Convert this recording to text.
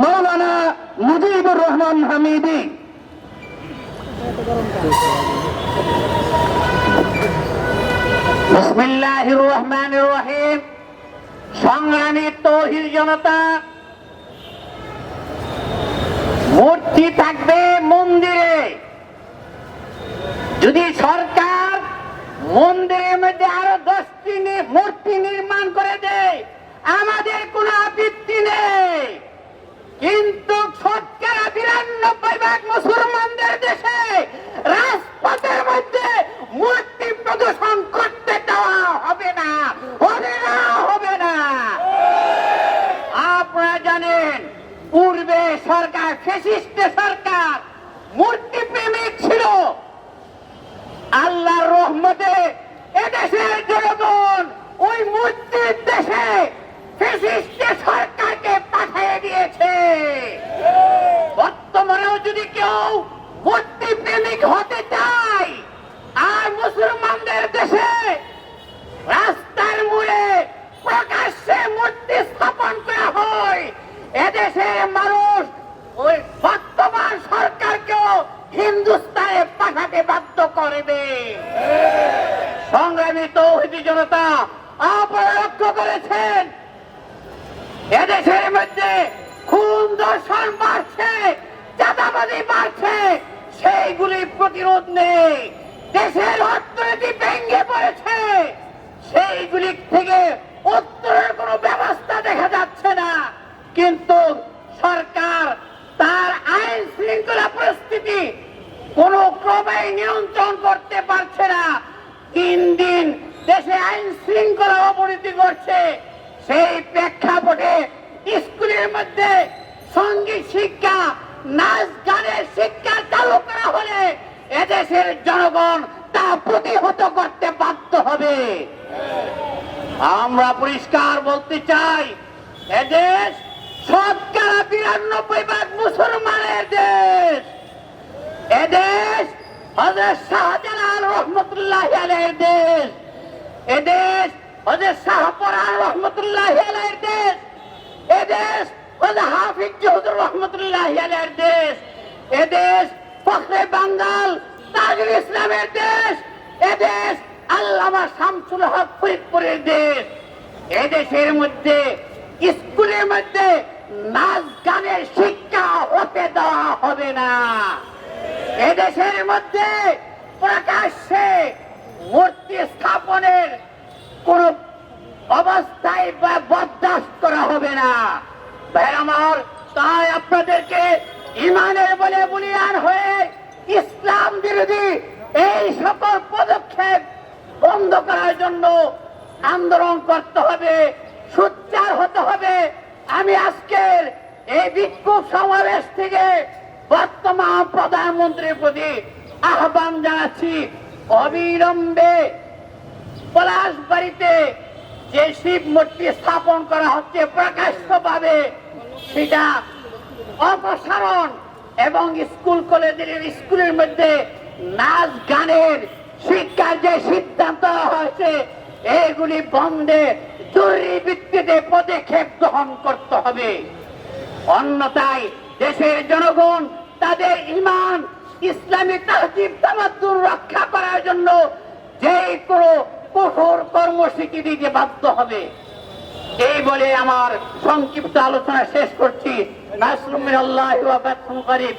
মৌলানা Mujibur Rahman Hamidi. বিসমিল্লাহির রহমানির রহিম। সংগ্রামী তৌহিদ জনতা, মূর্তি থাকবে মন্দিরে। যদি সরকার মন্দিরের মধ্যে আরো 10টি মূর্তি নির্মাণ করে দেয় আমাদের কোনো আপত্তি নেই, কিন্তু 92% মুসলমানদের দেশে রাজপথের মধ্যে মূর্তি প্রদর্শন করতে দেওয়া হবে না, হবে না, হবে না। আপনারা জানেন পূর্বে সরকার, ফ্যাসিস্ট সরকার, মূর্তি প্রেমিক ছিল। আল্লাহর রহমতে এদেশের জনগণ ওই মূর্তির দেশে ফ্যাসিস্ট সরকারকে পাঠিয়ে দিয়েছে। বর্তমানেও যদি কেউ মূর্তি প্রেমিক হতে চায় আর মুসলমানদের দেশে রাস্তার মোড়ে প্রকাশ্যে মূর্তি স্থাপন করা হয়, এদেশের মানুষ ওই বর্তমান সরকারকেও হিন্দুস্তানে পাঠাতে বাধ্য করবে। সংগ্রামী তৌহিদি জনতা, আপনারা লক্ষ্য করেছেন এদেশের মধ্যে খুন ধর্ষণ বাড়ছে, চাঁদাবাজি বাড়ছে, সেইগুলি প্রতিরোধ নেই। দেশের অর্থনীতি ভেঙে পড়েছে, সেইগুলি থেকে উত্তরের কোনো ব্যবস্থা দেখা যাচ্ছে না। কিন্তু সরকার তার আইন শৃঙ্খলা পরিস্থিতি কোন ক্রমে নিয়ন্ত্রণ করতে পারছে না। দিন দিন দেশে আইন শৃঙ্খলা অবনতি করছে। সেই প্রেক্ষাপটে স্কুলের মধ্যে সঙ্গীত শিক্ষা, নাচ গানের শিক্ষা চালু করা হলে এদেশের জনগণ তা প্রতিহত করতে বাধ্য হবে। আমরা পরিষ্কার বলতে চাই, এদেশ 92% মুসলমানের দেশ। এদেশ হযরত শাহজালাল রহমতুল্লাহ আলাইহির দেশ। এদেশ হযরত শাহপরান রহমতুল্লাহ আলাইহির দেশ। এদেশ হযরত হাফিজ জহুর রহমতুল্লাহ আলাইহির দেশ। এদেশ ফখরে বাঙ্গাল তাজুল ইসলামের দেশ। এদেশ আল্লামা শামসুল হক ফরিদপুরের দেশ। এদেশের মধ্যে স্কুলের মধ্যে নাচ গানের শিক্ষা হতে দেওয়া হবে না। এদেশের মধ্যে প্রকাশ্যে মূর্তি স্থাপনের কোন অবস্থায় বরদাস্ত করা হবে না। ভাই আমার, তাই আপনাদেরকে ইমানের বলে বলিয়ান হয়ে ইসলাম বিরোধী এই সকল পদক্ষেপ বন্ধ করার জন্য আন্দোলন করতে হবে, সোচ্চার হতে হবে। আমি আজকের এই বিক্ষোভ সমাবেশ থেকে বর্তমান প্রধানমন্ত্রীর প্রতি আহ্বান জানাচ্ছি, অবিলম্বে পলাশবাড়িতে যে শিব মূর্তি স্থাপন করা হচ্ছে প্রকাশ্যভাবে সেটা অপসারণ এবং স্কুল কলেজের স্কুলের মধ্যে নাচ গানের শিক্ষার যে সিদ্ধান্ত হয়েছে এগুলি বন্ধে জরুরি ভিত্তিতে পদক্ষেপ গ্রহণ করতে হবে। অন্যথায় দেশের জনগণ তাদের ঈমান, ইসলামী তাহজিব তামাদ্দুন রক্ষা করার জন্য যে কোনো কঠোর কর্মসূচি দিতে বাধ্য হবে। এই বলে আমার সংক্ষিপ্ত আলোচনা শেষ করছি। নাসরুম মিনাল্লাহি ওয়া ফাতহুন করিব।